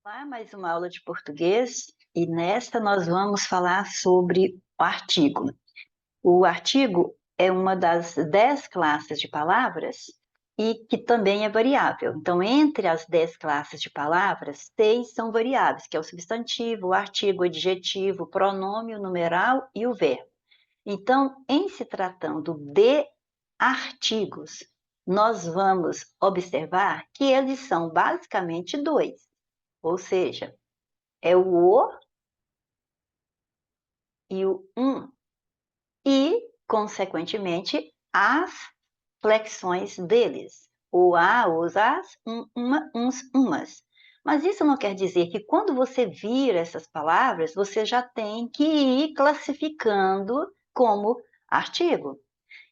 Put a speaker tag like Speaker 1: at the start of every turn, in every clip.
Speaker 1: Olá, mais uma aula de português e nesta nós vamos falar sobre o artigo. O artigo é uma das 10 classes de palavras e que também é variável. Então, entre as 10 classes de palavras, 6 são variáveis, que é o substantivo, o artigo, o adjetivo, o pronome, o numeral e o verbo. Então, em se tratando de artigos, nós vamos observar que eles são basicamente dois, ou seja, é o e o e, consequentemente, as flexões deles. O a, os, as, uma, uns, umas. Mas isso não quer dizer que quando você vir essas palavras, você já tem que ir classificando como artigo.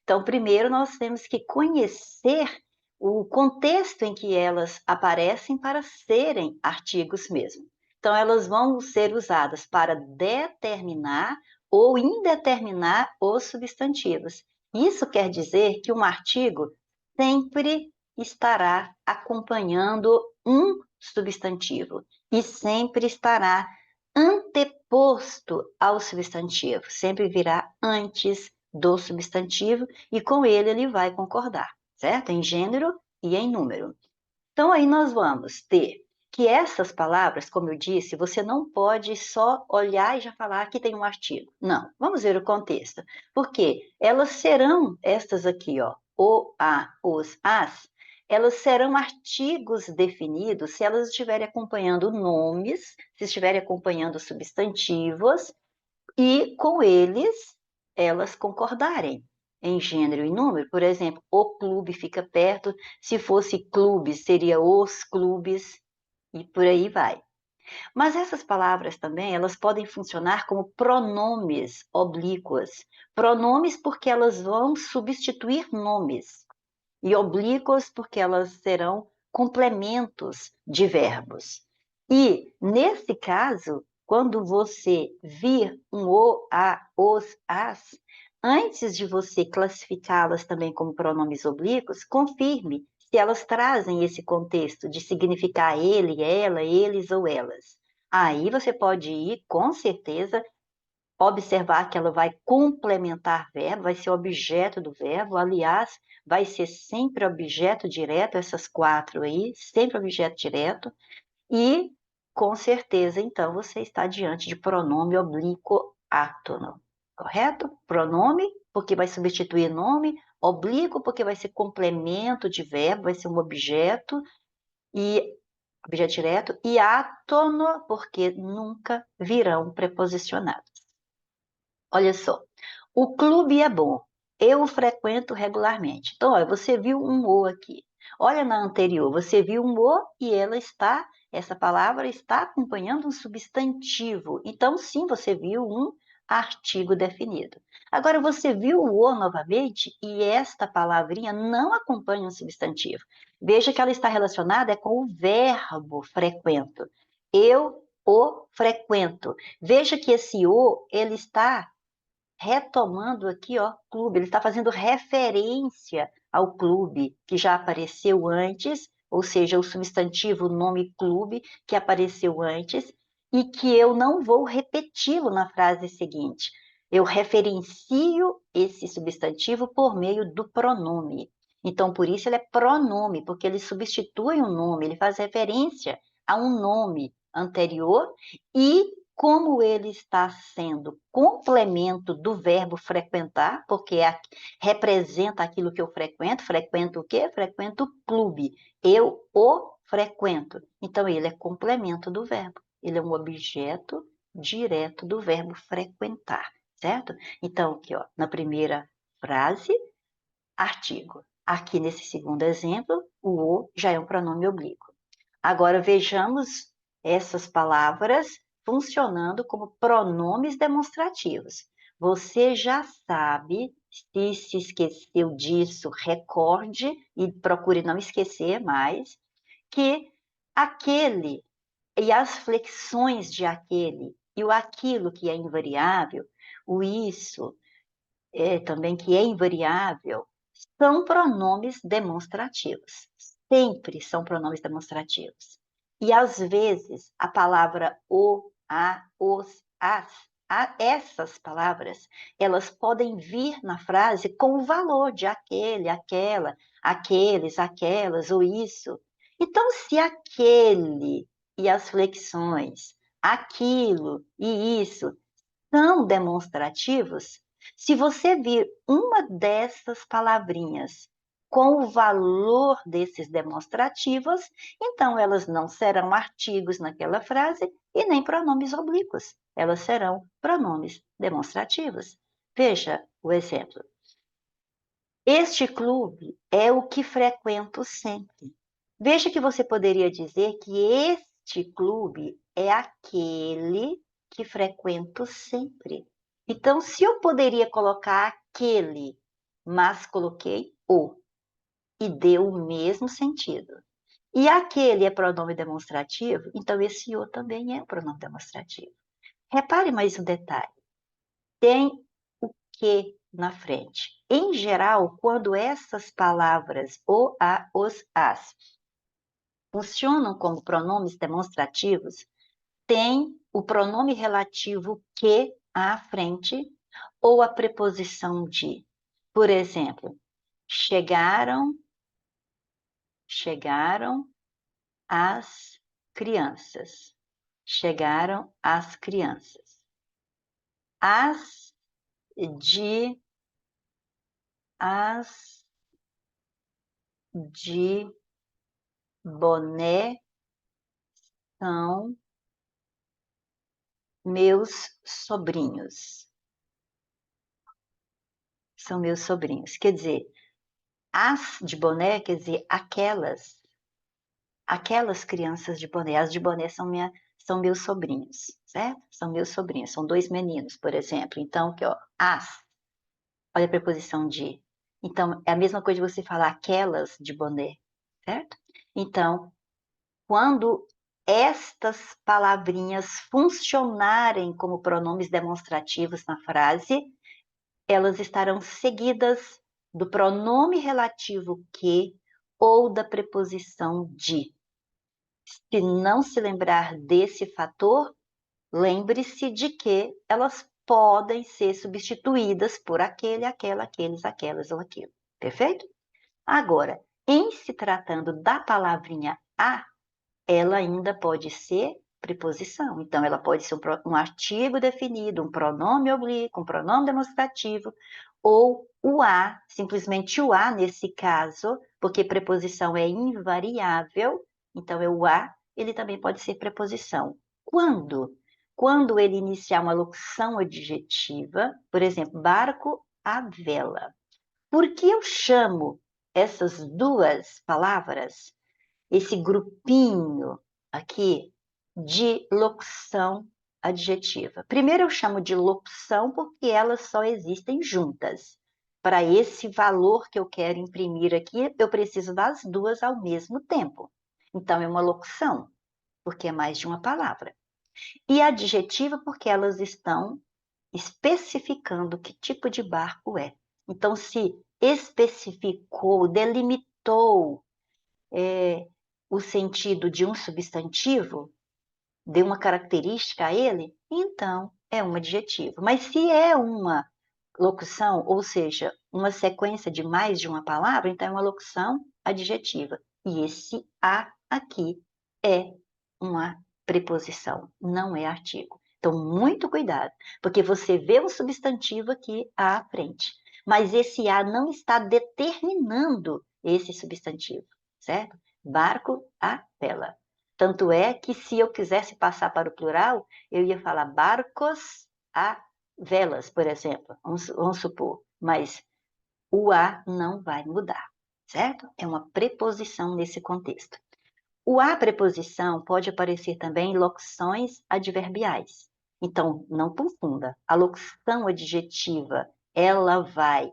Speaker 1: Então, primeiro nós temos que conhecer o contexto em que elas aparecem para serem artigos mesmo. Então, elas vão ser usadas para determinar ou indeterminar os substantivos. Isso quer dizer que um artigo sempre estará acompanhando um substantivo e sempre estará anteposto ao substantivo, sempre virá antes do substantivo e com ele vai concordar, certo? Em gênero e em número. Então, aí nós vamos ter que essas palavras, como eu disse, você não pode só olhar e já falar que tem um artigo. Não, vamos ver o contexto. Porque elas serão, estas aqui, ó, o, a, os, as, elas serão artigos definidos se elas estiverem acompanhando nomes, se estiverem acompanhando substantivos, e com eles elas concordarem em gênero e número. Por exemplo, o clube fica perto, se fosse clubes, seria os clubes, e por aí vai. Mas essas palavras também, elas podem funcionar como pronomes oblíquos. Pronomes porque elas vão substituir nomes, e oblíquos porque elas serão complementos de verbos. E, nesse caso, quando você vir um o, a, os, as, antes de você classificá-las também como pronomes oblíquos, confirme se elas trazem esse contexto de significar ele, ela, eles ou elas. Aí você pode ir, com certeza, observar que ela vai complementar verbo, vai ser objeto do verbo, aliás, vai ser sempre objeto direto, essas quatro aí, sempre objeto direto, e com certeza, então, você está diante de pronome oblíquo átono, correto? Pronome, porque vai substituir nome, oblíquo, porque vai ser complemento de verbo, vai ser um objeto, e objeto direto, e átono, porque nunca virão preposicionados. Olha só, o clube é bom, eu o frequento regularmente. Então, olha, você viu um o aqui. Olha na anterior, você viu um o e essa palavra está acompanhando um substantivo. Então, sim, você viu um artigo definido. Agora, você viu o o novamente e esta palavrinha não acompanha um substantivo. Veja que ela está relacionada com o verbo frequento. Eu o frequento. Veja que esse o, ele está retomando aqui, ó, clube, ele está fazendo referência ao clube que já apareceu antes, ou seja, o substantivo nome clube que apareceu antes e que eu não vou repeti-lo na frase seguinte. Eu referencio esse substantivo por meio do pronome. Então, por isso ele é pronome, porque ele substitui um nome, ele faz referência a um nome anterior e como ele está sendo complemento do verbo frequentar, porque representa aquilo que eu frequento o quê? Frequento o clube, eu o frequento. Então, ele é complemento do verbo, ele é um objeto direto do verbo frequentar, certo? Então, aqui, ó, na primeira frase, artigo. Aqui nesse segundo exemplo, o já é um pronome oblíquo. Agora vejamos essas palavras funcionando como pronomes demonstrativos. Você já sabe, se esqueceu disso, recorde e procure não esquecer mais, que aquele e as flexões de aquele e o aquilo que é invariável, o isso também que é invariável, são pronomes demonstrativos. Sempre são pronomes demonstrativos. E, às vezes, a palavra o, a, os, as, essas palavras, elas podem vir na frase com o valor de aquele, aquela, aqueles, aquelas, ou isso. Então, se aquele e as flexões, aquilo e isso são demonstrativos, se você vir uma dessas palavrinhas com o valor desses demonstrativos, então elas não serão artigos naquela frase e nem pronomes oblíquos. Elas serão pronomes demonstrativos. Veja o exemplo. Este clube é o que frequento sempre. Veja que você poderia dizer que este clube é aquele que frequento sempre. Então, se eu poderia colocar aquele, mas coloquei o, e deu o mesmo sentido. E aquele é pronome demonstrativo, então esse o também é pronome demonstrativo. Repare mais um detalhe. Tem o que na frente. Em geral, quando essas palavras, o, a, os, as, funcionam como pronomes demonstrativos, tem o pronome relativo que à frente ou a preposição de. Por exemplo, chegaram as crianças. Chegaram as crianças. As de boné são meus sobrinhos. São meus sobrinhos. Quer dizer, as de boné, quer dizer, aquelas crianças de boné. As de boné são meus sobrinhos, certo? São meus sobrinhos. São 2 meninos, por exemplo. Então, aqui, ó, as. Olha a preposição de. Então, é a mesma coisa de você falar aquelas de boné, certo? Então, quando estas palavrinhas funcionarem como pronomes demonstrativos na frase, elas estarão seguidas do pronome relativo que ou da preposição de. Se não se lembrar desse fator, lembre-se de que elas podem ser substituídas por aquele, aquela, aqueles, aquelas ou aquilo. Perfeito? Agora, em se tratando da palavrinha a, ela ainda pode ser preposição. Então, ela pode ser um artigo definido, um pronome oblíquo, um pronome demonstrativo, ou o a, simplesmente o a nesse caso, porque preposição é invariável, então é o a, ele também pode ser preposição. Quando? Quando ele iniciar uma locução adjetiva, por exemplo, barco à vela. Por que eu chamo essas duas palavras, esse grupinho aqui, de locução adjetiva? Primeiro eu chamo de locução porque elas só existem juntas. Para esse valor que eu quero imprimir aqui, eu preciso das duas ao mesmo tempo. Então é uma locução, porque é mais de uma palavra. E adjetiva porque elas estão especificando que tipo de barco é. Então, se especificou, delimitou o sentido de um substantivo, deu uma característica a ele, então é um adjetivo. Mas se é uma locução, ou seja, uma sequência de mais de uma palavra, então é uma locução adjetiva. E esse a aqui é uma preposição, não é artigo. Então, muito cuidado, porque você vê um substantivo aqui à frente, mas esse a não está determinando esse substantivo, certo? Barco à vela. Tanto é que se eu quisesse passar para o plural, eu ia falar barcos a velas, por exemplo, vamos supor, mas o a não vai mudar, certo? É uma preposição nesse contexto. O a preposição pode aparecer também em locuções adverbiais. Então, não confunda. A locução adjetiva, ela vai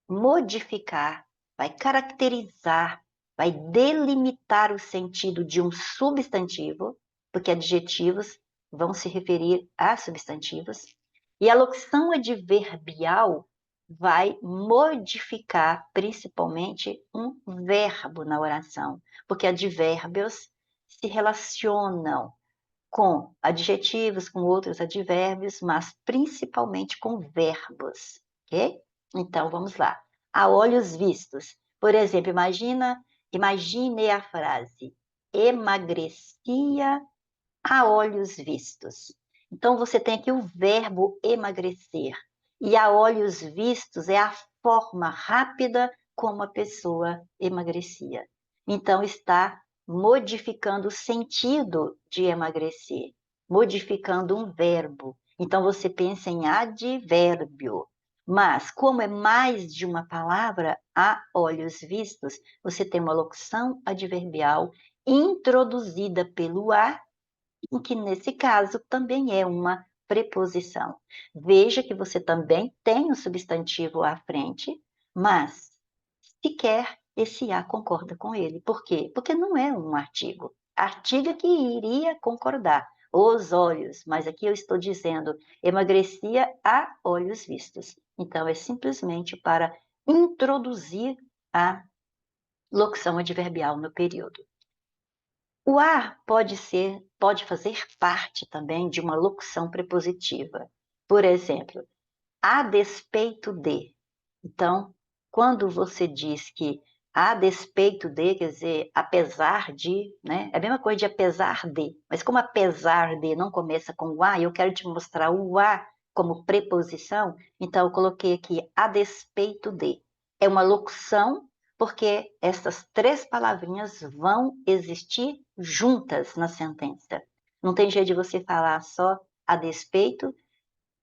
Speaker 1: modificar, vai caracterizar, vai delimitar o sentido de um substantivo, porque adjetivos vão se referir a substantivos, e a locução adverbial vai modificar principalmente um verbo na oração, porque advérbios se relacionam com adjetivos, com outros advérbios, mas principalmente com verbos, ok? Então, vamos lá. A olhos vistos. Por exemplo, imagine a frase: emagrecia a olhos vistos. Então, você tem aqui o verbo emagrecer. E a olhos vistos é a forma rápida como a pessoa emagrecia. Então, está modificando o sentido de emagrecer, modificando um verbo. Então, você pensa em advérbio. Mas, como é mais de uma palavra, a olhos vistos, você tem uma locução adverbial introduzida pelo a, o que nesse caso também é uma preposição. Veja que você também tem o substantivo à frente, mas sequer esse a concorda com ele. Por quê? Porque não é um artigo. Artigo é que iria concordar. Os olhos, mas aqui eu estou dizendo emagrecia a olhos vistos. Então é simplesmente para introduzir a locução adverbial no período. O a pode fazer parte também de uma locução prepositiva. Por exemplo, a despeito de. Então, quando você diz que a despeito de, quer dizer, apesar de, né? É a mesma coisa de apesar de. Mas como apesar de não começa com o a, eu quero te mostrar o a como preposição, então eu coloquei aqui a despeito de. É uma locução porque essas três palavrinhas vão existir juntas na sentença. Não tem jeito de você falar só a despeito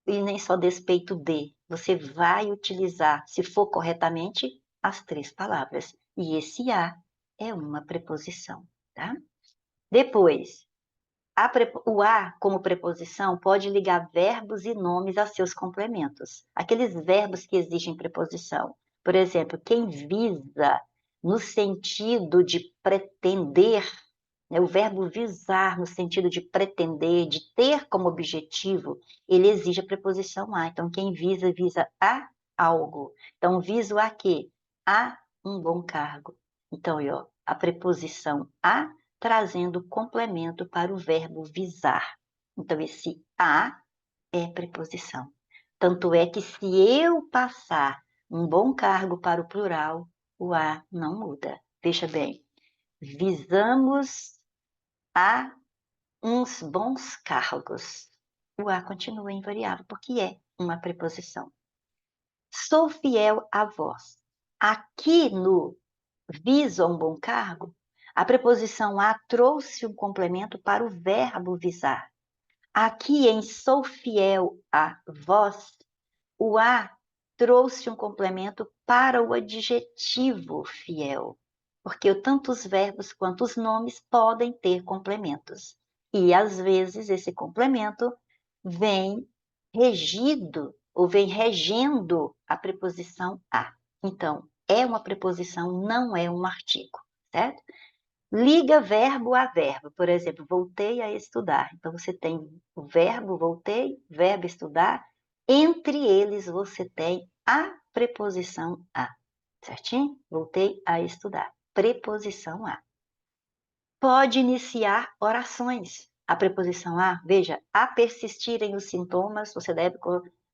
Speaker 1: e nem só despeito de. Você vai utilizar, se for corretamente, as três palavras. E esse a é uma preposição, tá? Depois, o a, como preposição, pode ligar verbos e nomes a seus complementos. Aqueles verbos que exigem preposição. Por exemplo, quem visa no sentido de pretender, né, o verbo visar no sentido de pretender, de ter como objetivo, ele exige a preposição a. Então, quem visa, visa a algo. Então, viso a quê? A um bom cargo. Então, ó, a preposição a trazendo complemento para o verbo visar. Então, esse a é preposição. Tanto é que se eu passar um bom cargo para o plural, o a não muda. Veja bem, visamos a uns bons cargos. O a continua invariável, porque é uma preposição. Sou fiel a vós. Aqui no viso a um bom cargo, a preposição a trouxe um complemento para o verbo visar. Aqui em sou fiel a vós, o a trouxe um complemento para o adjetivo fiel, porque tanto os verbos quanto os nomes podem ter complementos. E às vezes esse complemento vem regido ou vem regendo a preposição a. Então, é uma preposição, não é um artigo, certo? Liga verbo a verbo. Por exemplo, voltei a estudar. Então, você tem o verbo voltei, verbo estudar. Entre eles, você tem a preposição a. Certinho? Voltei a estudar. Preposição a. Pode iniciar orações. A preposição a, veja, a persistirem os sintomas, você deve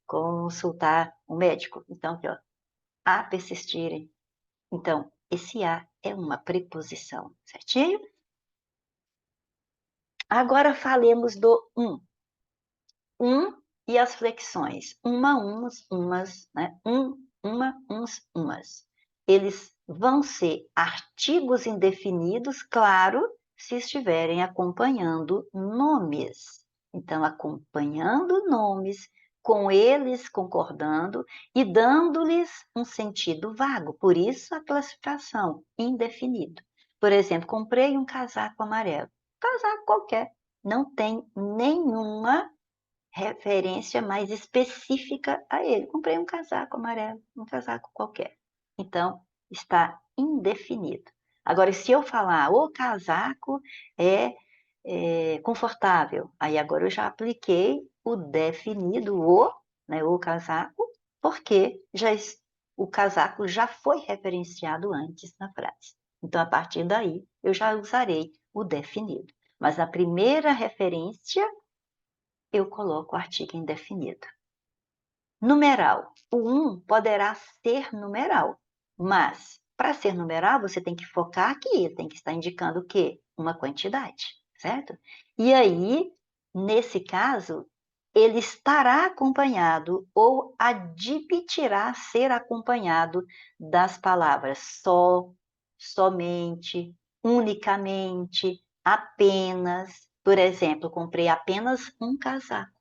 Speaker 1: consultar um médico. Então, aqui, ó, a persistirem. Então, esse a é uma preposição, certinho? Agora falemos do e as flexões. Uma, uns, umas, né? Uma, uns, umas. Eles vão ser artigos indefinidos, claro, se estiverem acompanhando nomes. Então, acompanhando nomes, com eles concordando e dando-lhes um sentido vago. Por isso, a classificação indefinido. Por exemplo, comprei um casaco amarelo. Casaco qualquer. Não tem nenhuma referência mais específica a ele. Comprei um casaco amarelo, um casaco qualquer. Então, está indefinido. Agora, se eu falar o casaco é confortável, aí agora eu já apliquei o definido, né, o casaco, porque o casaco já foi referenciado antes na frase. Então, a partir daí, eu já usarei o definido. Mas na primeira referência, eu coloco o artigo indefinido. Numeral. O poderá ser numeral, mas para ser numeral, você tem que focar aqui, tem que estar indicando o quê? Uma quantidade, certo? E aí, nesse caso, ele estará acompanhado ou admitirá ser acompanhado das palavras só, somente, unicamente, apenas. Por exemplo, comprei apenas um casaco.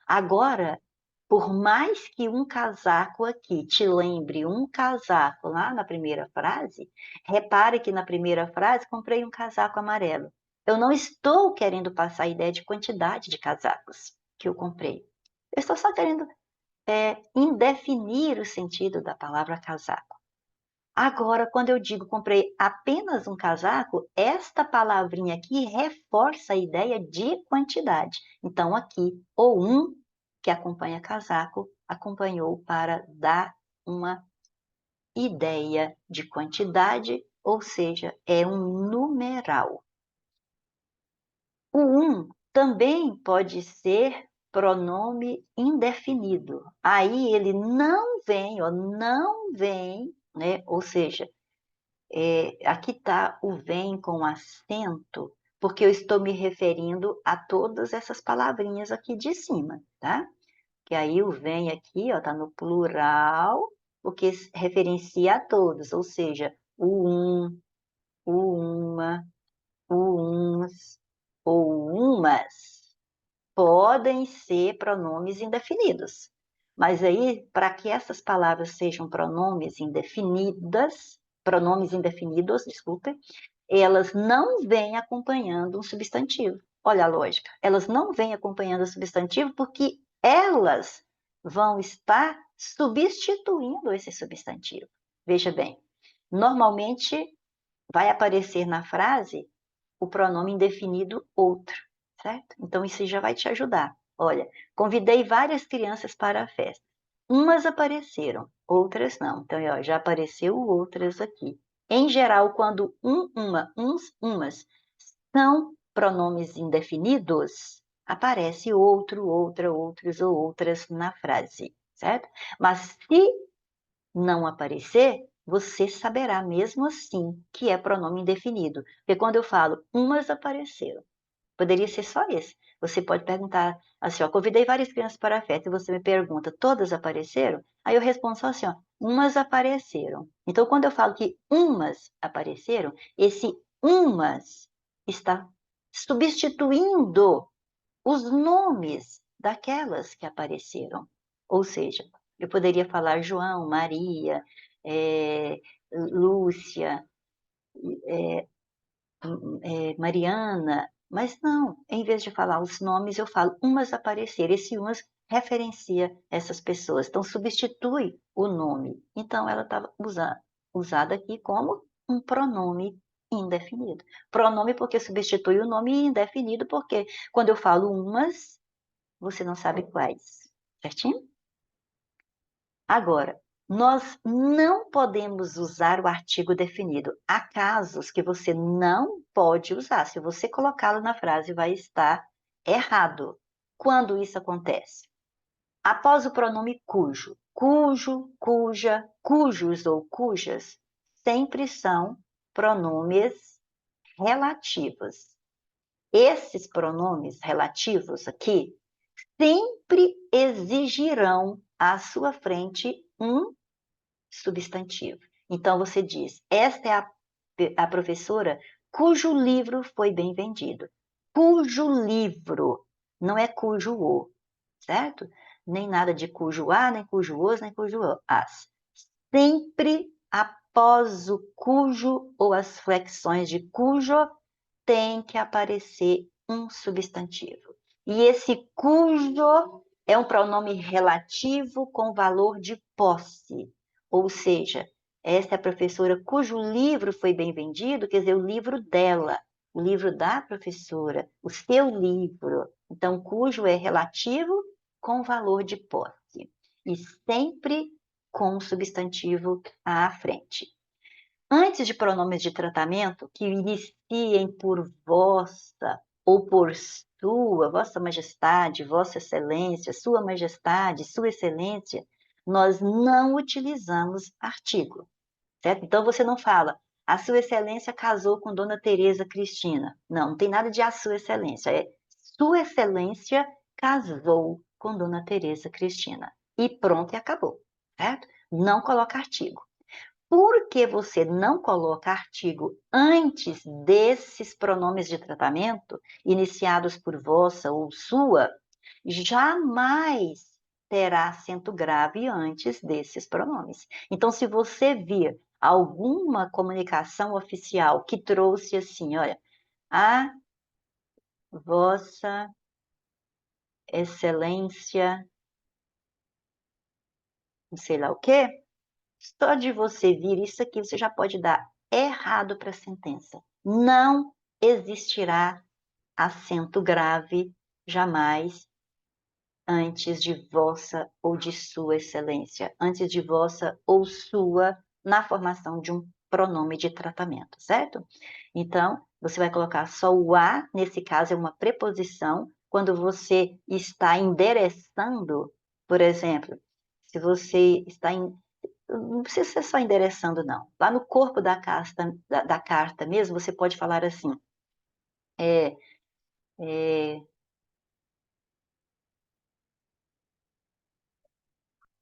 Speaker 1: Agora, por mais que um casaco aqui te lembre um casaco lá na primeira frase, repare que na primeira frase comprei um casaco amarelo. Eu não estou querendo passar a ideia de quantidade de casacos que eu comprei. Eu estou só querendo indefinir o sentido da palavra casaco. Agora, quando eu digo comprei apenas um casaco, esta palavrinha aqui reforça a ideia de quantidade. Então, aqui, o que acompanha casaco, acompanhou para dar uma ideia de quantidade, ou seja, é um numeral. O também pode ser pronome indefinido. Aí ele não vem, né? Ou seja, aqui está o vem com acento, porque eu estou me referindo a todas essas palavrinhas aqui de cima, tá? Que aí o vem aqui, ó, tá no plural, porque referencia a todos, ou seja, o uma, o uns ou umas podem ser pronomes indefinidos. Mas aí, para que essas palavras sejam pronomes indefinidos, desculpe, elas não vêm acompanhando um substantivo. Olha a lógica. Elas não vêm acompanhando o substantivo porque elas vão estar substituindo esse substantivo. Veja bem, normalmente vai aparecer na frase o pronome indefinido outro, certo? Então, isso já vai te ajudar. Olha, convidei várias crianças para a festa. Umas apareceram, outras não. Então, ó, já apareceu outras aqui. Em geral, quando uma, uns, umas são pronomes indefinidos, aparece outro, outra, outros ou outras na frase, certo? Mas se não aparecer, você saberá mesmo assim que é pronome indefinido. Porque quando eu falo umas apareceram, poderia ser só esse. Você pode perguntar assim, ó, convidei várias crianças para a festa e você me pergunta, todas apareceram? Aí eu respondo só assim, ó, umas apareceram. Então, quando eu falo que umas apareceram, esse umas está substituindo os nomes daquelas que apareceram. Ou seja, eu poderia falar João, Maria, Lúcia, Mariana, mas não, em vez de falar os nomes, eu falo umas apareceram. Esse umas referencia essas pessoas, então substitui o nome. Então, ela estava usada aqui como um pronome indefinido. Pronome porque substitui o nome indefinido, porque quando eu falo umas, você não sabe quais, certinho? Agora, nós não podemos usar o artigo definido. Há casos que você não pode usar. Se você colocá-lo na frase, vai estar errado. Quando isso acontece? Após o pronome cujo, cujo, cuja, cujos ou cujas, sempre são pronomes relativos. Esses pronomes relativos aqui sempre exigirão à sua frente um substantivo. Então, você diz, esta é a professora cujo livro foi bem vendido. Cujo livro, não é cujo o, certo? Nem nada de cujo a, nem cujo os, nem cujo as. Sempre após o cujo ou as flexões de cujo, tem que aparecer um substantivo. E esse cujo é um pronome relativo com valor de posse. Ou seja, esta é a professora cujo livro foi bem vendido, quer dizer, o livro dela, o livro da professora, o seu livro. Então, cujo é relativo com valor de posse. E sempre com o substantivo à frente. Antes de pronomes de tratamento que iniciem por vossa ou por sua, vossa majestade, vossa excelência, sua majestade, sua excelência, nós não utilizamos artigo, certo? Então você não fala, a sua excelência casou com Dona Teresa Cristina. Não, não tem nada de a sua excelência, é sua excelência casou com Dona Teresa Cristina. E pronto, e acabou, certo? Não coloca artigo. Por que você não coloca artigo antes desses pronomes de tratamento, iniciados por vossa ou sua, jamais terá acento grave antes desses pronomes. Então, se você vir alguma comunicação oficial que trouxe assim, olha, a vossa excelência, não sei lá o quê, só de você vir isso aqui, você já pode dar errado para a sentença. Não existirá acento grave jamais antes de vossa ou de sua excelência, antes de vossa ou sua na formação de um pronome de tratamento, certo? Então, você vai colocar só o a, nesse caso é uma preposição, quando você está endereçando, por exemplo, se você está em não precisa ser só endereçando, não. Lá no corpo da carta mesmo, você pode falar assim, é, é,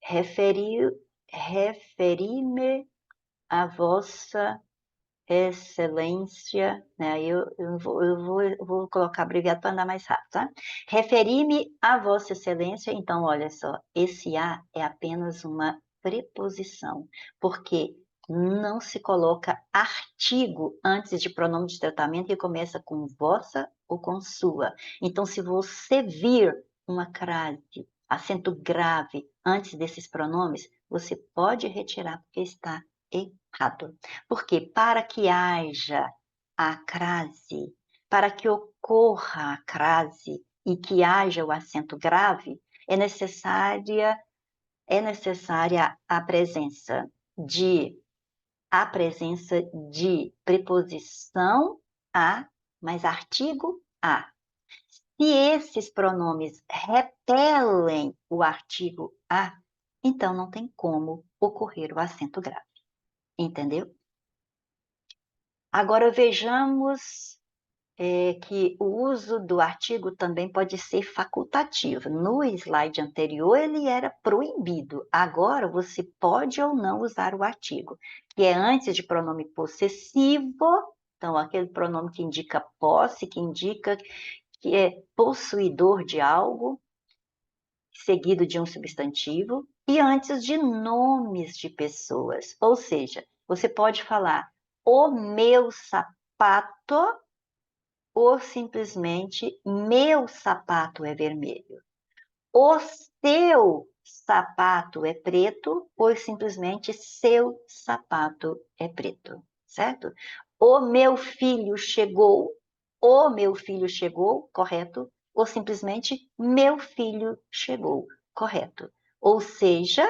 Speaker 1: referi, referi-me a vossa excelência, né? Aí eu vou colocar abreviado para andar mais rápido, tá? Referi-me a vossa excelência, então, olha só, esse a é apenas uma preposição, porque não se coloca artigo antes de pronome de tratamento que começa com vossa ou com sua. Então, se você vir uma crase, acento grave antes desses pronomes, você pode retirar porque está errado. Porque para que haja a crase, para que ocorra a crase e que haja o acento grave, é necessária de a presença de preposição a mais artigo a. Se esses pronomes repelem o artigo a, então não tem como ocorrer o acento grave. Entendeu? Agora vejamos que o uso do artigo também pode ser facultativo. No slide anterior, ele era proibido. Agora, você pode ou não usar o artigo, que é antes de pronome possessivo, então, aquele pronome que indica posse, que indica que é possuidor de algo, seguido de um substantivo, e antes de nomes de pessoas. Ou seja, você pode falar o meu sapato ou simplesmente meu sapato é vermelho. O seu sapato é preto ou simplesmente seu sapato é preto, certo? O meu filho chegou, correto? Ou simplesmente meu filho chegou, correto? Ou seja,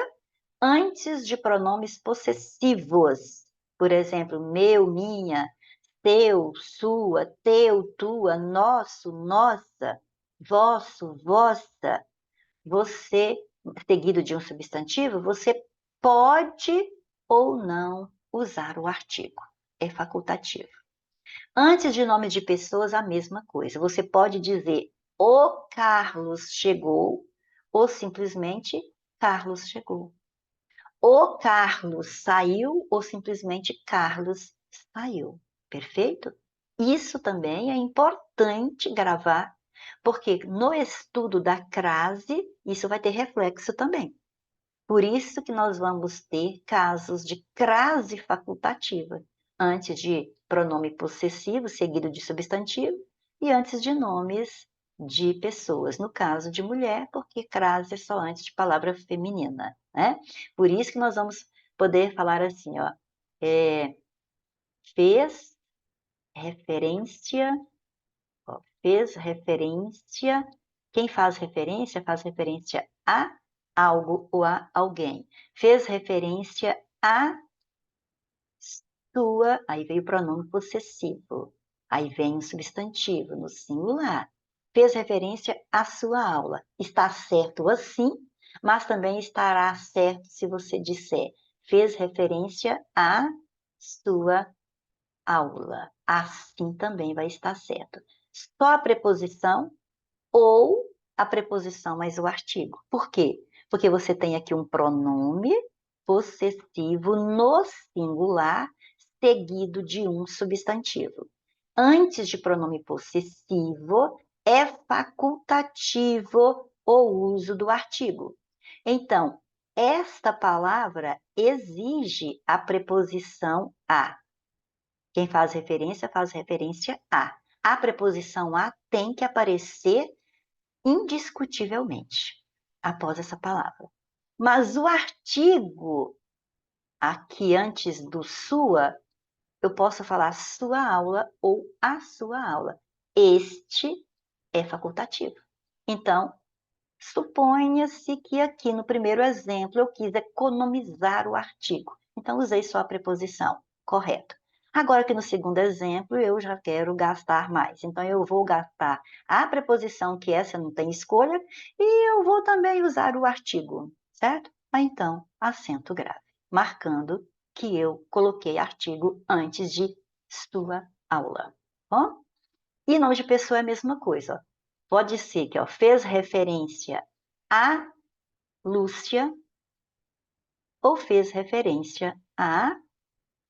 Speaker 1: antes de pronomes possessivos, por exemplo, meu, minha, teu, sua, teu, tua, nosso, nossa, vosso, vossa, você, seguido de um substantivo, você pode ou não usar o artigo. É facultativo. Antes de nome de pessoas, a mesma coisa. Você pode dizer o Carlos chegou ou simplesmente Carlos chegou. O Carlos saiu ou simplesmente Carlos saiu. Perfeito? Isso também é importante gravar, porque no estudo da crase, isso vai ter reflexo também. Por isso que nós vamos ter casos de crase facultativa, antes de pronome possessivo seguido de substantivo e antes de nomes de pessoas, no caso de mulher, porque crase é só antes de palavra feminina, né? Por isso que nós vamos poder falar assim, ó, fez referência, ó, fez referência, quem faz referência a algo ou a alguém. Fez referência a sua, aí veio o pronome possessivo, aí vem o substantivo no singular. Fez referência à sua aula. Está certo assim, mas também estará certo se você disser fez referência à sua aula. Assim também vai estar certo. Só a preposição ou a preposição mais o artigo. Por quê? Porque você tem aqui um pronome possessivo no singular seguido de um substantivo. Antes de pronome possessivo, é facultativo o uso do artigo. Então, esta palavra exige a preposição a. Quem faz referência a. A preposição a tem que aparecer indiscutivelmente após essa palavra. Mas o artigo aqui antes do sua, eu posso falar sua aula ou a sua aula. Este é facultativo. Então, suponha-se que aqui no primeiro exemplo eu quis economizar o artigo. Então, usei só a preposição, correto. Agora aqui no segundo exemplo eu já quero gastar mais. Então, eu vou gastar a preposição, que essa não tem escolha, e eu vou também usar o artigo, certo? Então, acento grave, marcando que eu coloquei artigo antes de sua aula. Bom? E nome de pessoa é a mesma coisa. Ó. Pode ser que fez referência a Lúcia ou fez referência a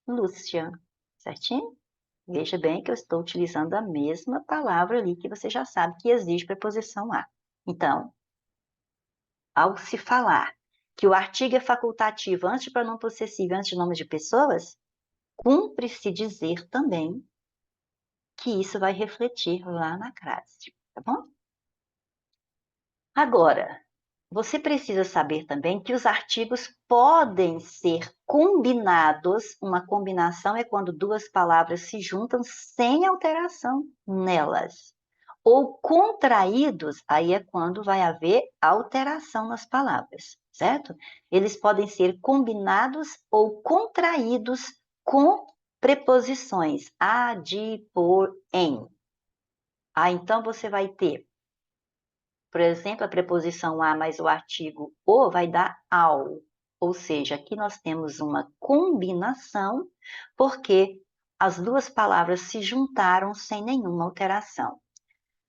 Speaker 1: Lúcia, certinho? Veja bem que eu estou utilizando a mesma palavra ali que você já sabe que existe preposição a. Então, ao se falar que o artigo é facultativo antes de pronome possessivo, antes de nome de pessoas, cumpre-se dizer também que isso vai refletir lá na crase, tá bom? Agora, você precisa saber também que os artigos podem ser combinados. Uma combinação é quando duas palavras se juntam sem alteração nelas. Ou contraídos, aí é quando vai haver alteração nas palavras, certo? Eles podem ser combinados ou contraídos com preposições a, de, por, em. Então você vai ter, por exemplo, a preposição a mais o artigo o vai dar ao. Ou seja, aqui nós temos uma combinação, porque as duas palavras se juntaram sem nenhuma alteração.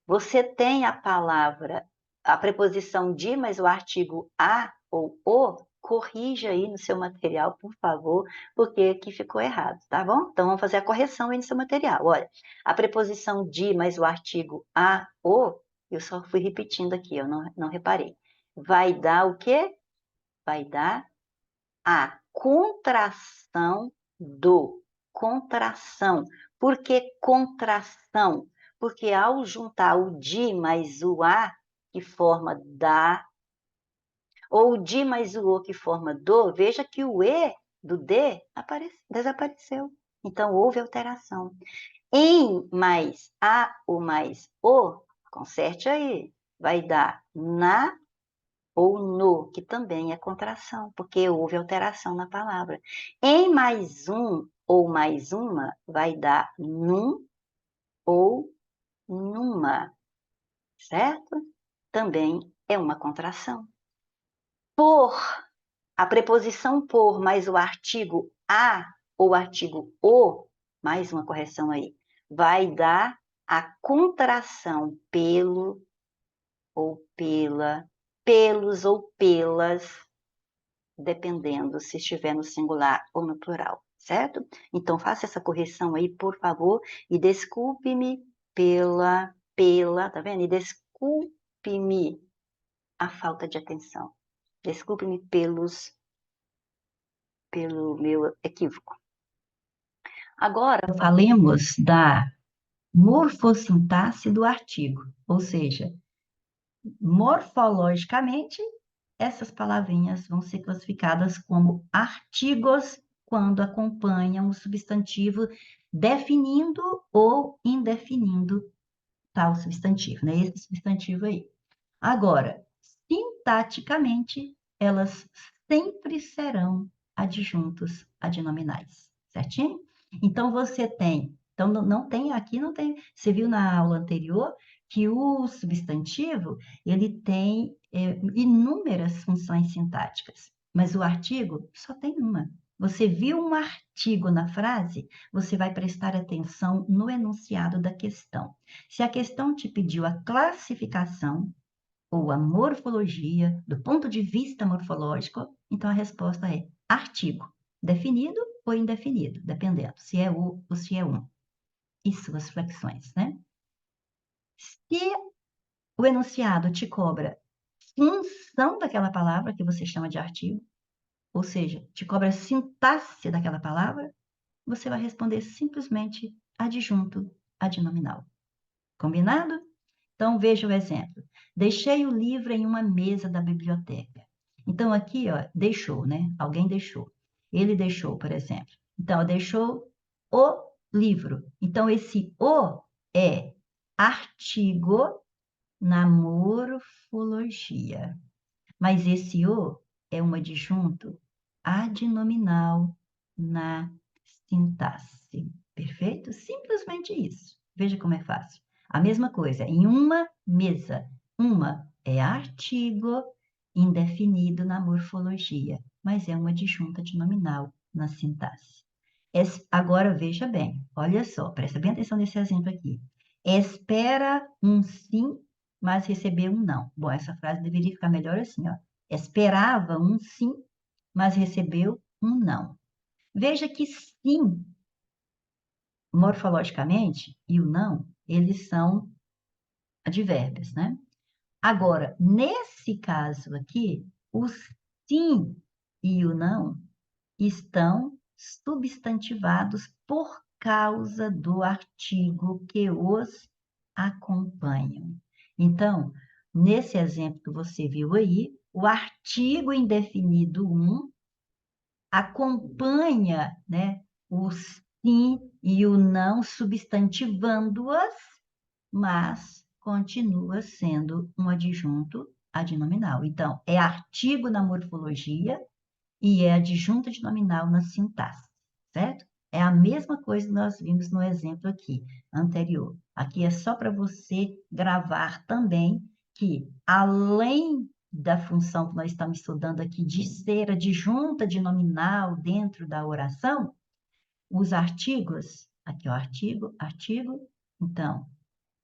Speaker 1: Você tem a palavra, a preposição de mais o artigo a ou o, corrija aí no seu material, por favor, porque aqui ficou errado, tá bom? Então, vamos fazer a correção aí no seu material. Olha, a preposição de mais o artigo a, o, eu só fui repetindo aqui, eu não reparei. Vai dar o quê? Vai dar a contração do. Contração. Por que contração? Porque ao juntar o de mais o a, que forma da, ou o de mais o que forma do, veja que o e do de desapareceu. Então, houve alteração. Em mais a ou mais o, conserte aí, vai dar na ou no, que também é contração, porque houve alteração na palavra. Em mais um ou mais uma, vai dar num ou numa, certo? Também é uma contração. Por, a preposição por mais o artigo a ou artigo o, mais uma correção aí, vai dar a contração pelo ou pela, pelos ou pelas, dependendo se estiver no singular ou no plural, certo? Então, faça essa correção aí, por favor, e desculpe-me pela, tá vendo? E desculpe-me a falta de atenção. Desculpe-me pelo meu equívoco. Agora, falemos da morfossintaxe do artigo, ou seja, morfologicamente, essas palavrinhas vão ser classificadas como artigos quando acompanham o substantivo definindo ou indefinindo tal substantivo, né? Esse substantivo aí. Agora, sintaticamente, elas sempre serão adjuntos adnominais, certinho?
Speaker 2: Então, você tem... Então, não tem, aqui não tem... Você viu na aula anterior que o substantivo, ele tem inúmeras funções sintáticas, mas o artigo só tem uma. Você viu um artigo na frase, você vai prestar atenção no enunciado da questão. Se a questão te pediu a classificação ou a morfologia, do ponto de vista morfológico, então a resposta é artigo, definido ou indefinido, dependendo se é o ou se é um. E suas flexões, né? Se o enunciado te cobra função daquela palavra que você chama de artigo, ou seja, te cobra sintaxe daquela palavra, você vai responder simplesmente adjunto adnominal. Combinado? Então, veja o exemplo. Deixei o livro em uma mesa da biblioteca. Então, aqui, ó, deixou, né? Alguém deixou. Ele deixou, por exemplo. Então, deixou o livro. Então, esse o é artigo na morfologia. Mas esse o é um adjunto adnominal na sintaxe. Perfeito? Simplesmente isso. Veja como é fácil. A mesma coisa, em uma mesa. Uma é artigo indefinido na morfologia, mas é um adjunto adnominal na sintaxe. Agora veja bem, olha só, presta bem atenção nesse exemplo aqui. Espera um sim, mas recebeu um não. Bom, essa frase deveria ficar melhor assim, ó. Esperava um sim, mas recebeu um não. Veja que sim, morfologicamente, e o não, eles são advérbios, né? Agora, nesse caso aqui, o sim e o não estão substantivados por causa do artigo que os acompanham. Então, nesse exemplo que você viu aí, o artigo indefinido um acompanha, né, o sim e o não, substantivando-as, mas continua sendo um adjunto adnominal. Então, é artigo na morfologia e é adjunto adnominal na sintaxe, certo? É a mesma coisa que nós vimos no exemplo aqui, anterior. Aqui é só para você gravar também que, além da função que nós estamos estudando aqui de ser adjunta adnominal dentro da oração, os artigos, aqui ó, artigo, então,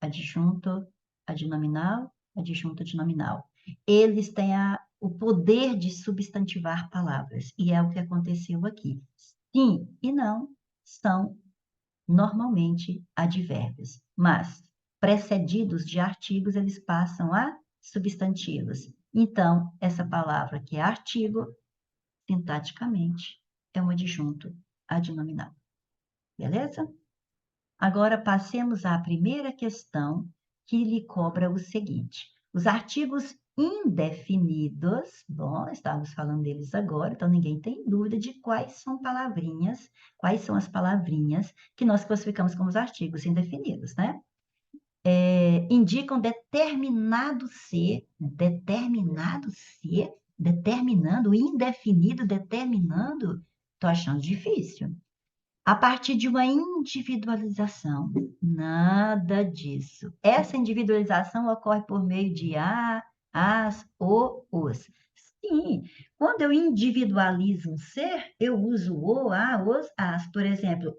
Speaker 2: adjunto adnominal, adjunto adnominal. Eles têm o poder de substantivar palavras, e é o que aconteceu aqui. Sim e não são normalmente advérbios, mas precedidos de artigos, eles passam a substantivos. Então, essa palavra que é artigo, sintaticamente, é um adjunto adnominal. Beleza? Agora, passemos à primeira questão, que lhe cobra o seguinte: os artigos indefinidos, bom, estamos falando deles agora, então ninguém tem dúvida de quais são palavrinhas, quais são as palavrinhas que nós classificamos como os artigos indefinidos, né? Indicam determinando, indefinido, determinando, estou achando difícil. A partir de uma individualização. Nada disso. Essa individualização ocorre por meio de a, as, o, os. Sim, quando eu individualizo um ser, eu uso o, a, os, as. Por exemplo,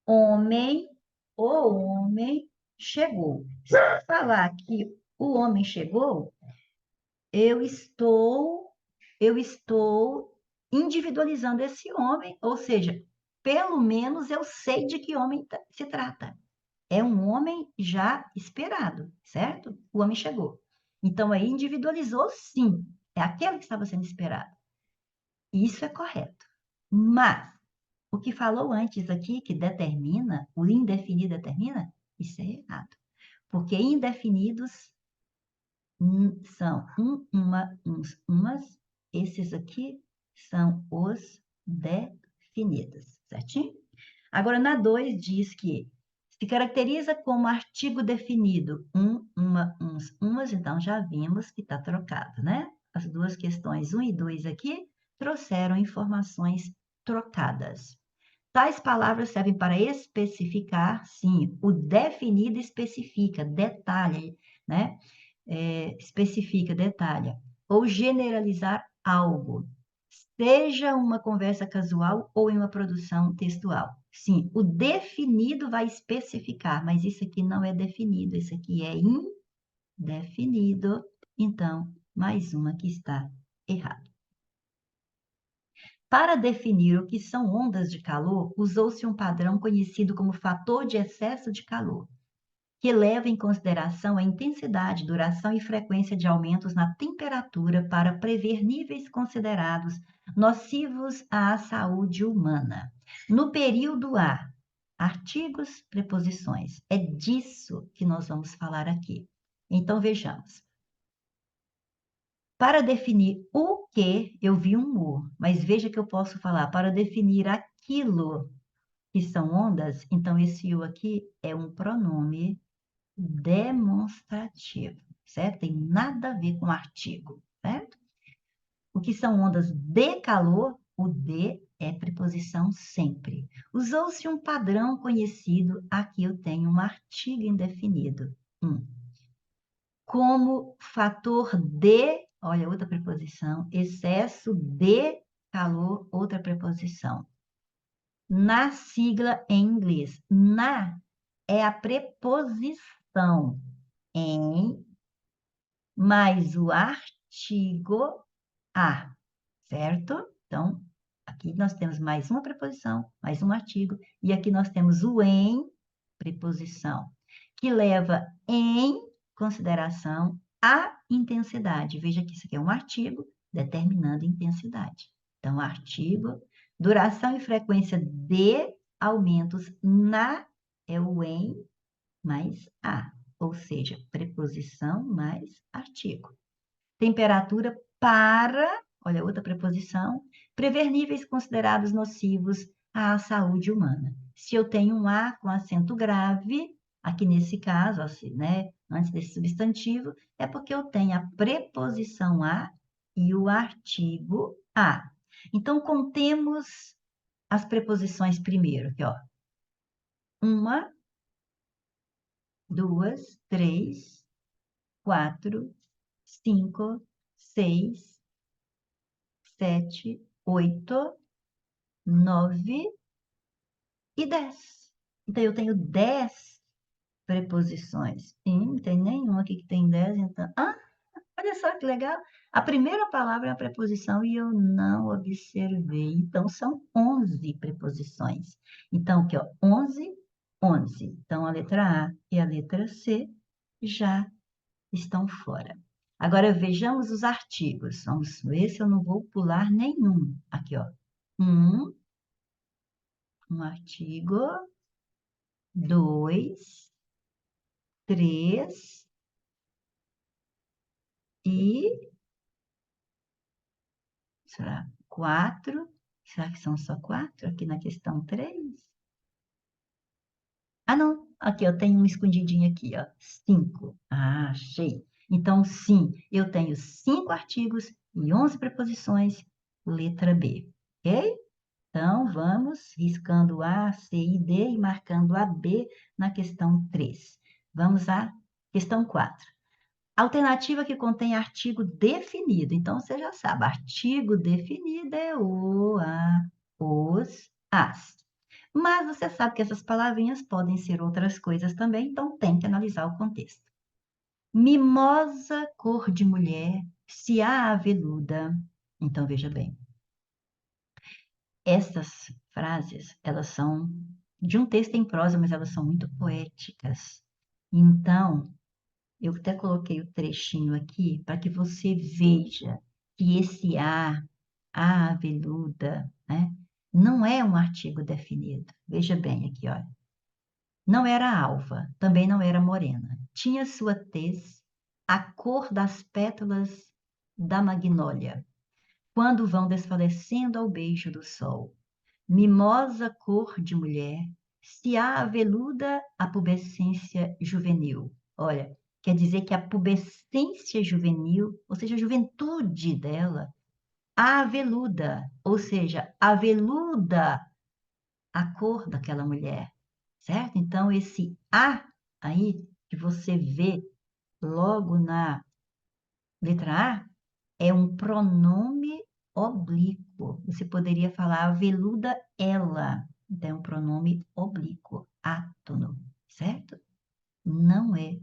Speaker 2: homem, o homem chegou. Se eu falar que o homem chegou, eu estou, eu estou individualizando esse homem, ou seja, pelo menos eu sei de que homem se trata. É um homem já esperado, certo? O homem chegou. Então, aí individualizou sim. É aquele que estava sendo esperado. Isso é correto. Mas, o que falou antes aqui, que determina, o indefinido determina, isso é errado. Porque indefinidos são uma, uns, umas. Esses aqui são os definidos, certinho? Agora, na 2 diz que se caracteriza como artigo definido uma, uns, umas, então já vimos que está trocado, né? As duas questões 1 e 2 aqui trouxeram informações trocadas. Tais palavras servem para especificar, sim, o definido especifica, detalha, né? Especifica, detalha, ou generalizar algo, seja uma conversa casual ou em uma produção textual. Sim, o definido vai especificar, mas isso aqui não é definido, isso aqui é indefinido. Então, mais uma que está errada. Para definir o que são ondas de calor, usou-se um padrão conhecido como fator de excesso de calor, que leva em consideração a intensidade, duração e frequência de aumentos na temperatura para prever níveis considerados nocivos à saúde humana. No período A, artigos, preposições. É disso que nós vamos falar aqui. Então, vejamos. Para definir o que, eu vi um o, mas veja que eu posso falar para definir aquilo que são ondas, então esse o aqui é um pronome demonstrativo, certo? Tem nada a ver com artigo, certo? O que são ondas de calor, o de é preposição sempre. Usou-se um padrão conhecido, aqui eu tenho um artigo indefinido. Como fator de, olha, outra preposição, excesso de calor, outra preposição. Na sigla em inglês, na é a preposição em mais o artigo a, certo? Então, aqui nós temos mais uma preposição, mais um artigo, e aqui nós temos o em, preposição, que leva em consideração a intensidade. Veja que isso aqui é um artigo determinando intensidade. Então, artigo, duração e frequência de aumentos na é o em mais a, ou seja, preposição mais artigo. Temperatura para, olha, outra preposição, prever níveis considerados nocivos à saúde humana. Se eu tenho um A com acento grave, aqui nesse caso, assim, né, antes desse substantivo, é porque eu tenho a preposição a e o artigo a. Então, contemos as preposições primeiro, aqui, ó. Uma, duas, três, 4, 5, 6, 7, 8, 9 e 10. Então, eu tenho 10 preposições. E não tem nenhuma aqui que tem 10, então... Ah, olha só que legal. A primeira palavra é a preposição e eu não observei. Então, são 11 preposições. Então, aqui, ó, 11, 11. Então, a letra A e a letra C já estão fora. Agora, vejamos os artigos. Vamos ver se eu não vou pular nenhum. Aqui, ó. Um artigo. 2, 3 e... Será 4? Será que são só 4 aqui na questão 3? Ah, não. Aqui, eu tenho um escondidinho aqui, ó. 5. Ah, achei. Então, sim, eu tenho 5 artigos e 11 preposições, letra B. Ok? Então, vamos riscando A, C e D e marcando a B na questão 3. Vamos à questão 4. Alternativa que contém artigo definido. Então, você já sabe, artigo definido é o, a, os, as. Mas você sabe que essas palavrinhas podem ser outras coisas também, então tem que analisar o contexto. Mimosa cor de mulher, se há aveluda. Então, veja bem. Essas frases, elas são de um texto em prosa, mas elas são muito poéticas. Então, eu até coloquei o trechinho aqui para que você veja que esse a aveluda, né, não é um artigo definido. Veja bem aqui, olha. Não era alva, também não era morena. Tinha sua tez, a cor das pétalas da magnólia, quando vão desfalecendo ao beijo do sol. Mimosa cor de mulher, se há aveluda a pubescência juvenil. Olha, quer dizer que a pubescência juvenil, ou seja, a juventude dela, a aveluda, ou seja, aveluda a cor daquela mulher, certo? Então, esse a aí, que você vê logo na letra A, é um pronome oblíquo. Você poderia falar a veluda ela. Então, é um pronome oblíquo, átono, certo? Não é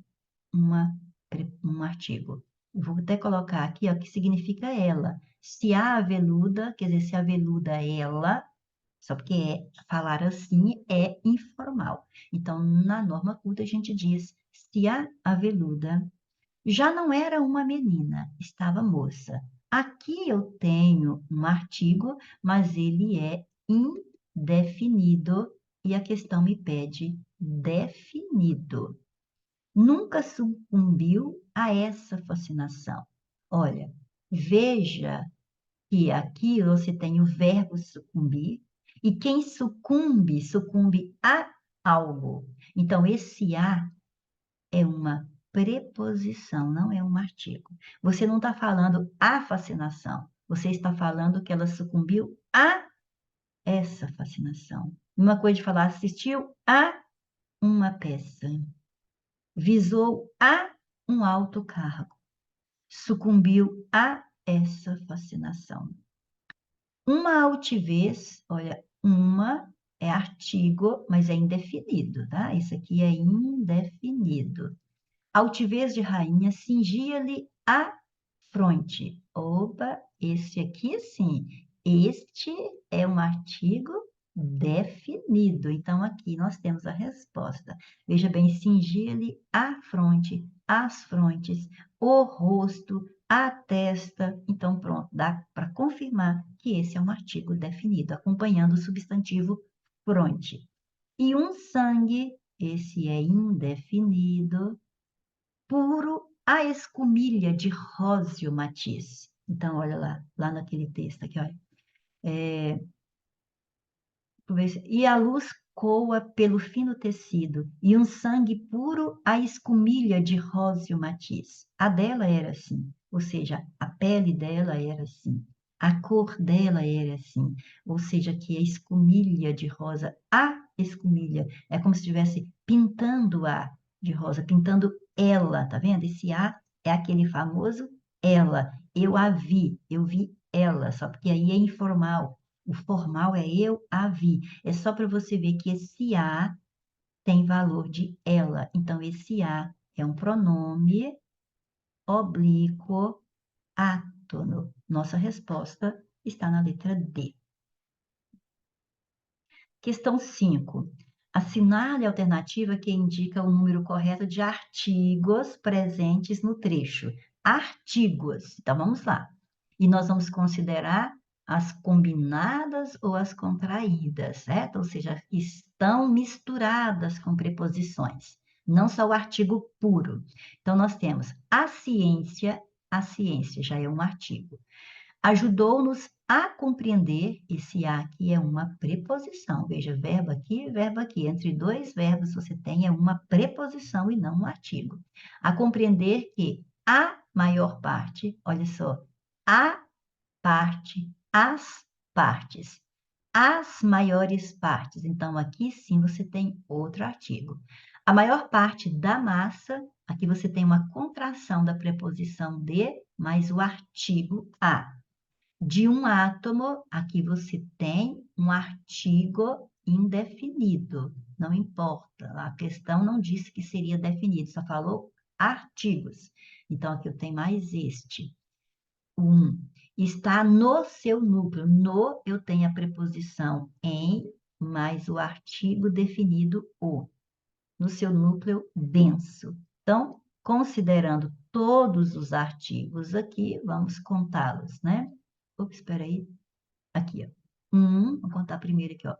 Speaker 2: um artigo. Eu vou até colocar aqui, ó, que significa ela. Se a veluda, quer dizer, se a veluda é ela, só porque falar assim é informal. Então, na norma culta, a gente diz, se a aveluda já não era uma menina, estava moça. Aqui eu tenho um artigo, mas ele é indefinido e a questão me pede definido. Nunca sucumbiu a essa fascinação. Olha, veja que aqui você tem o verbo sucumbir, e quem sucumbe, sucumbe a algo. Então, esse a é uma preposição, não é um artigo. Você não está falando a fascinação, você está falando que ela sucumbiu a essa fascinação. Uma coisa de falar, assistiu a uma peça, visou a um alto cargo, sucumbiu a essa fascinação. Uma altivez, olha, uma é artigo, mas é indefinido, tá? Isso aqui é indefinido. Altivez de rainha cingia-lhe a fronte. Opa, esse aqui sim. Este é um artigo definido. Então, aqui nós temos a resposta. Veja bem, cingia-lhe a fronte, as frontes, o rosto, a testa. Então, pronto, dá para confirmar que esse é um artigo definido, acompanhando o substantivo fronte. E um sangue, esse é indefinido, puro a escumilha de Rósio Matiz. Então, olha lá naquele texto aqui, olha. E a luz coa pelo fino tecido, e um sangue puro a escumilha de Rósio Matiz. A dela era assim, ou seja, a pele dela era assim, a cor dela era assim, ou seja, que a escumilha de rosa, a escumilha, é como se estivesse pintando a de rosa, pintando ela, tá vendo? Esse a é aquele famoso ela. Eu vi ela, só porque aí é informal. O formal é eu a vi. É só para você ver que esse a tem valor de ela. Então, esse a é um pronome oblíquo átono. Nossa resposta está na letra D. Questão 5. Assinale a alternativa que indica o número correto de artigos presentes no trecho. Artigos. Então, vamos lá. E nós vamos considerar as combinadas ou as contraídas, certo? Ou seja, estão misturadas com preposições, não só o artigo puro. Então, nós temos a ciência já é um artigo. Ajudou-nos a compreender, esse a aqui é uma preposição. Veja, verbo aqui. Entre dois verbos você tem uma preposição e não um artigo. A compreender que a maior parte, olha só, a parte, as partes, as maiores partes. Então, aqui sim você tem outro artigo. A maior parte da massa, aqui você tem uma contração da preposição de, mais o artigo a. De um átomo, aqui você tem um artigo indefinido, não importa, a questão não disse que seria definido, só falou artigos. Então, aqui eu tenho mais este. Está no seu núcleo. No, eu tenho a preposição em, mais o artigo definido o. No seu núcleo denso. Então, considerando todos os artigos aqui, vamos contá-los, né? Ops, espera aí. Aqui, ó. Vou contar primeiro aqui, ó.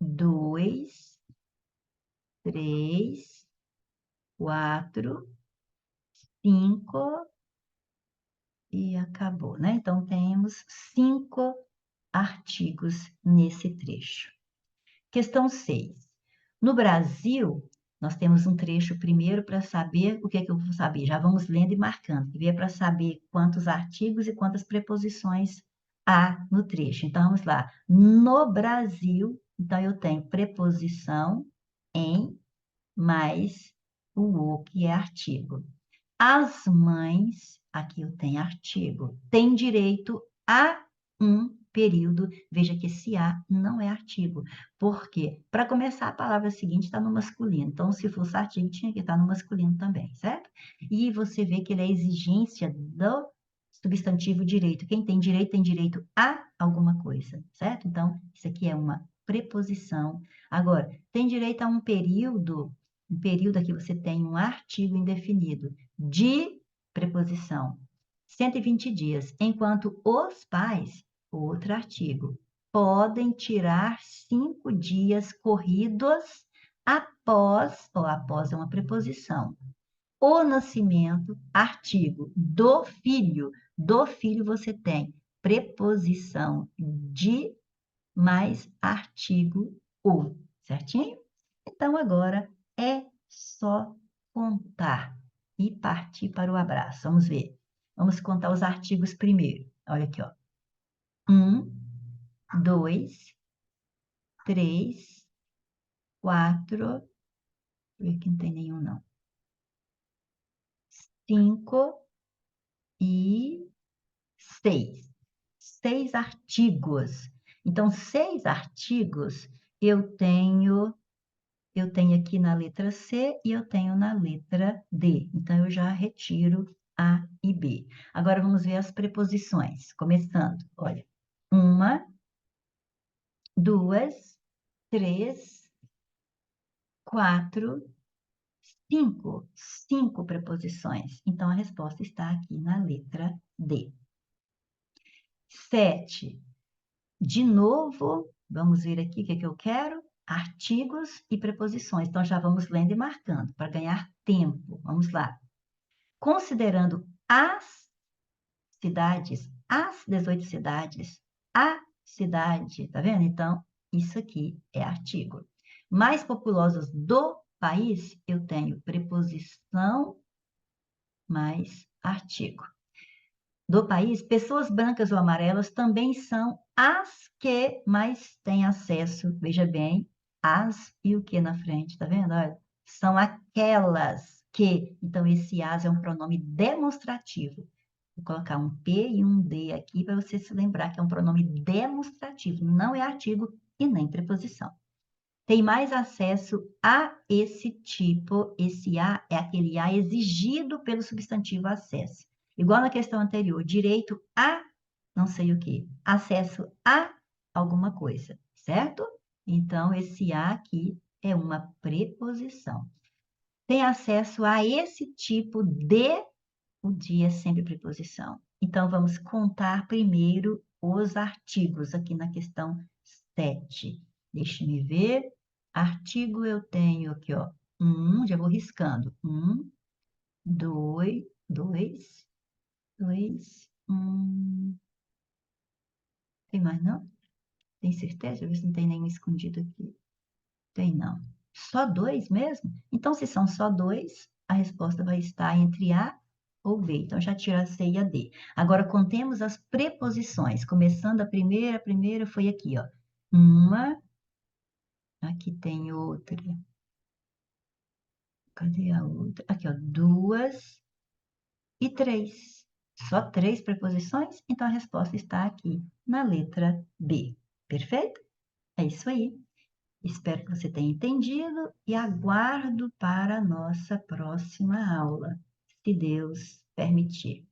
Speaker 2: 2, 3, 4, 5 e acabou, né? Então, temos 5 artigos nesse trecho. Questão 6. No Brasil, nós temos um trecho primeiro para saber o que é que eu vou saber. Já vamos lendo e marcando. Que é para saber quantos artigos e quantas preposições a no trecho. Então, vamos lá. No Brasil, então eu tenho preposição em mais o, que é artigo. As mães, aqui eu tenho artigo, têm direito a um período. Veja que esse a não é artigo. Por quê? Para começar, a palavra seguinte está no masculino. Então, se fosse artigo, tinha que estar no masculino também, certo? E você vê que ele é exigência do substantivo direito. Quem tem direito a alguma coisa, certo? Então, isso aqui é uma preposição. Agora, tem direito a um período aqui você tem um artigo indefinido de preposição. 120 dias, enquanto os pais, outro artigo, podem tirar 5 dias corridos após é uma preposição. O nascimento, artigo, do filho você tem preposição de mais artigo o, certinho? Então, agora é só contar e partir para o abraço. Vamos ver. Vamos contar os artigos primeiro. Olha aqui, ó. 1, 2, 3, 4. Deixa eu ver que não tem nenhum, não. 5 e 6. 6 artigos. Então, 6 artigos eu tenho aqui na letra C e eu tenho na letra D. Então, eu já retiro A e B. Agora, vamos ver as preposições. Começando, olha. 1, 2, 3, 4, 5. 5 preposições. Então, a resposta está aqui na letra D. 7. De novo, vamos ver aqui o que eu quero. Artigos e preposições. Então, já vamos lendo e marcando para ganhar tempo. Vamos lá. Considerando as cidades, as 18 cidades, a cidade, tá vendo? Então, isso aqui é artigo. Mais populosos do país, eu tenho preposição mais artigo. Do país, pessoas brancas ou amarelas também são as que mais têm acesso, veja bem, as e o que na frente, tá vendo? Olha, são aquelas que. Então, esse as é um pronome demonstrativo. Vou colocar um P e um D aqui para você se lembrar que é um pronome demonstrativo, não é artigo e nem preposição. Tem mais acesso a esse tipo, esse A é aquele A exigido pelo substantivo acesso. Igual na questão anterior, direito a não sei o que, acesso a alguma coisa, certo? Então, esse A aqui é uma preposição. Tem acesso a esse tipo de, o de é sempre preposição. Então, vamos contar primeiro os artigos aqui na questão 7. Deixe-me ver. Artigo eu tenho aqui, ó. Já vou riscando. 2, 2, 2, Tem mais, não? Tem certeza? Deixa eu ver se não tem nenhum escondido aqui. Tem, não. Só 2 mesmo? Então, se são só 2, a resposta vai estar entre A ou B. Então, já tira a C e a D. Agora, contemos as preposições. Começando a primeira foi aqui, ó. Uma, aqui tem outra. Cadê a outra? Aqui, ó. 2 e 3. Só 3 preposições? Então, a resposta está aqui na letra B. Perfeito? É isso aí. Espero que você tenha entendido e aguardo para a nossa próxima aula, se Deus permitir.